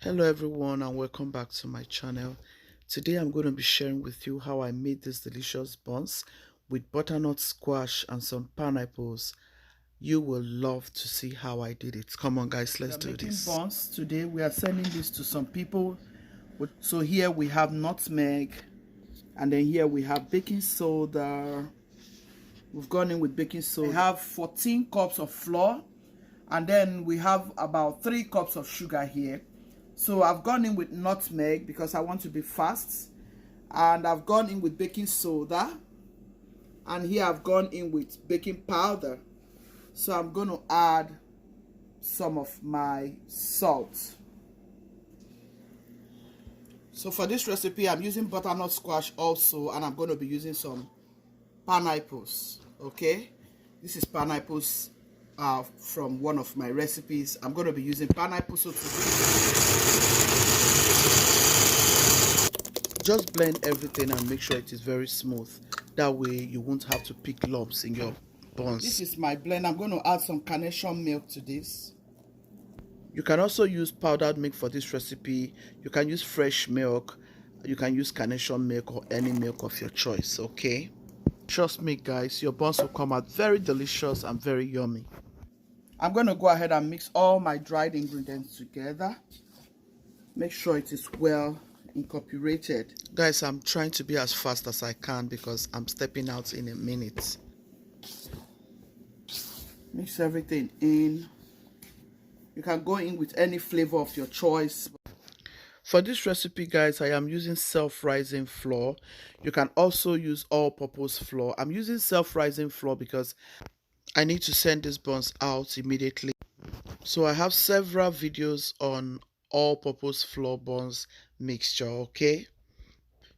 Hello everyone and welcome back to my channel. Today I'm going to be sharing with you how I made these delicious buns with butternut squash and some pineapples. You will love to see how I did it. Come on guys, let's do this. Buns today. We are sending this to some people. So here we have nutmeg, and then here we have baking soda. We've gone in with baking soda. We have 14 cups of flour, and then we have about 3 cups of sugar here. So I've gone in with nutmeg because I want to be fast, and I've gone in with baking soda, and here I've gone in with baking powder. So I'm going to add some of my salt. So for this recipe I'm using butternut squash also, and I'm going to be using some pineapples. Okay, this is pineapples from one of my recipes. I'm going to be using pineapples. So just blend everything and make sure it is very smooth. That way you won't have to pick lumps in your buns. This is my blend. I'm going to add some carnation milk to this. You can also use powdered milk for this recipe. You can use fresh milk. You can use carnation milk or any milk of your choice. Okay, trust me guys, your buns will come out very delicious and very yummy. I'm going to go ahead and mix all my dried ingredients together. Make sure it is well incorporated. Guys, I'm trying to be as fast as I can because I'm stepping out in a minute. Mix everything in. You can go in with any flavor of your choice. For this recipe guys, I am using self-rising flour. You can also use all-purpose flour. I'm using self-rising flour because I need to send these buns out immediately. So I have several videos on all-purpose flour buns mixture. Okay,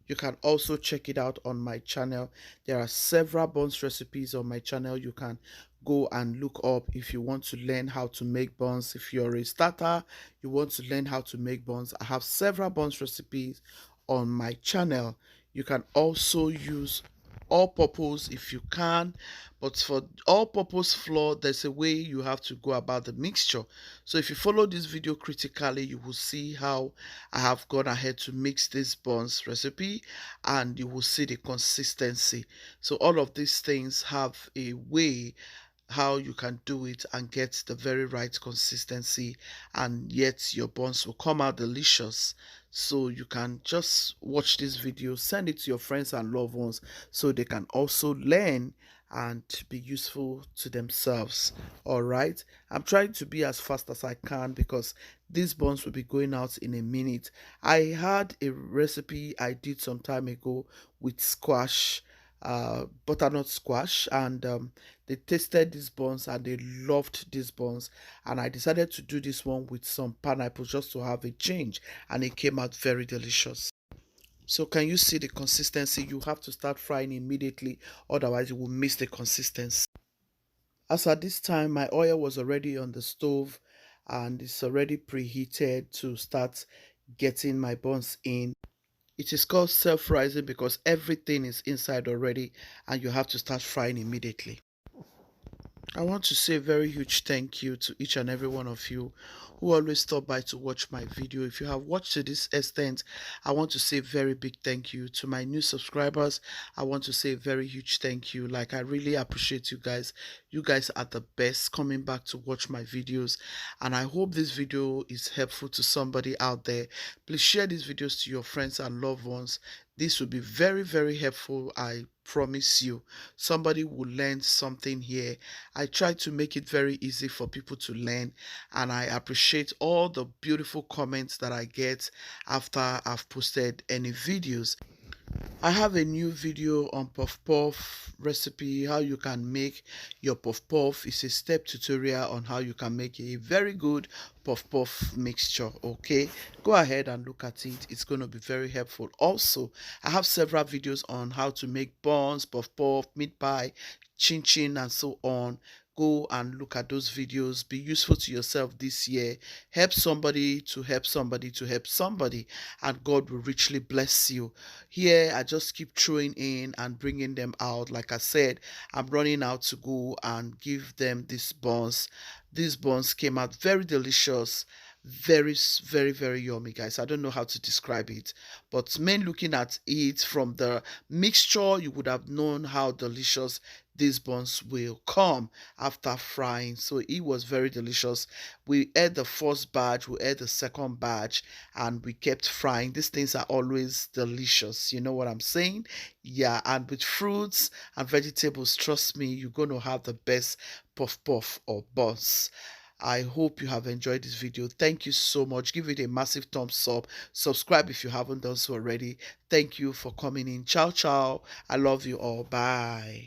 you can also check it out on my channel. There are several buns recipes on my channel. You can go and look up if you want to learn how to make buns. If you're a starter, you want to learn how to make buns, I have several buns recipes on my channel. You can also use all-purpose if you can, but for all-purpose flour there's a way you have to go about the mixture. So if you follow this video critically, you will see how I have gone ahead to mix this buns recipe, and you will see the consistency. So all of these things have a way how you can do it and get the very right consistency, and yet your buns will come out delicious. So you can just watch this video, send it to your friends and loved ones so they can also learn and be useful to themselves. All right, I'm trying to be as fast as I can because these buns will be going out in a minute. I had a recipe I did some time ago with squash, butternut squash, and they tasted these buns and they loved these buns, and I decided to do this one with some pineapple just to have a change, and it came out very delicious. So can you see the consistency? You have to start frying immediately, otherwise you will miss the consistency. As at this time my oil was already on the stove and it's already preheated to start getting my buns in. It is called self-rising because everything is inside already and you have to start frying immediately. I want to say a very huge thank you to each and every one of you who always stop by to watch my video. If you have watched to this extent, I want to say a very big thank you. To my new subscribers, I want to say a very huge thank you. Like, I really appreciate you guys. You guys are the best coming back to watch my videos, and I hope this video is helpful to somebody out there. Please share these videos to your friends and loved ones. This will be very, very helpful. I promise you, somebody will learn something here. I try to make it very easy for people to learn, and I appreciate all the beautiful comments that I get after I've posted any videos. I have a new video on puff puff recipe, how you can make your puff puff. It's a step tutorial on how you can make a very good puff puff mixture. Okay, go ahead and look at it. It's going to be very helpful. Also, I have several videos on how to make buns, puff puff, meat pie, chin chin, and so on. Go and look at those videos. Be useful to yourself this year. Help somebody to help somebody to help somebody, and God will richly bless you. Here I just keep throwing in and bringing them out. Like I said, I'm running out to go and give them these buns. These buns came out very delicious, Very, very, very yummy, guys. I don't know how to describe it, but men looking at it from the mixture, you would have known how delicious these buns will come after frying. So it was very delicious. We ate the first batch, we ate the second batch, and we kept frying. These things are always delicious, you know what I'm saying? Yeah, and with fruits and vegetables, trust me, you're going to have the best puff puff or buns. I hope you have enjoyed this video. Thank you so much. Give it a massive thumbs up. Subscribe if you haven't done so already. Thank you for coming in. Ciao, ciao. I love you all. Bye.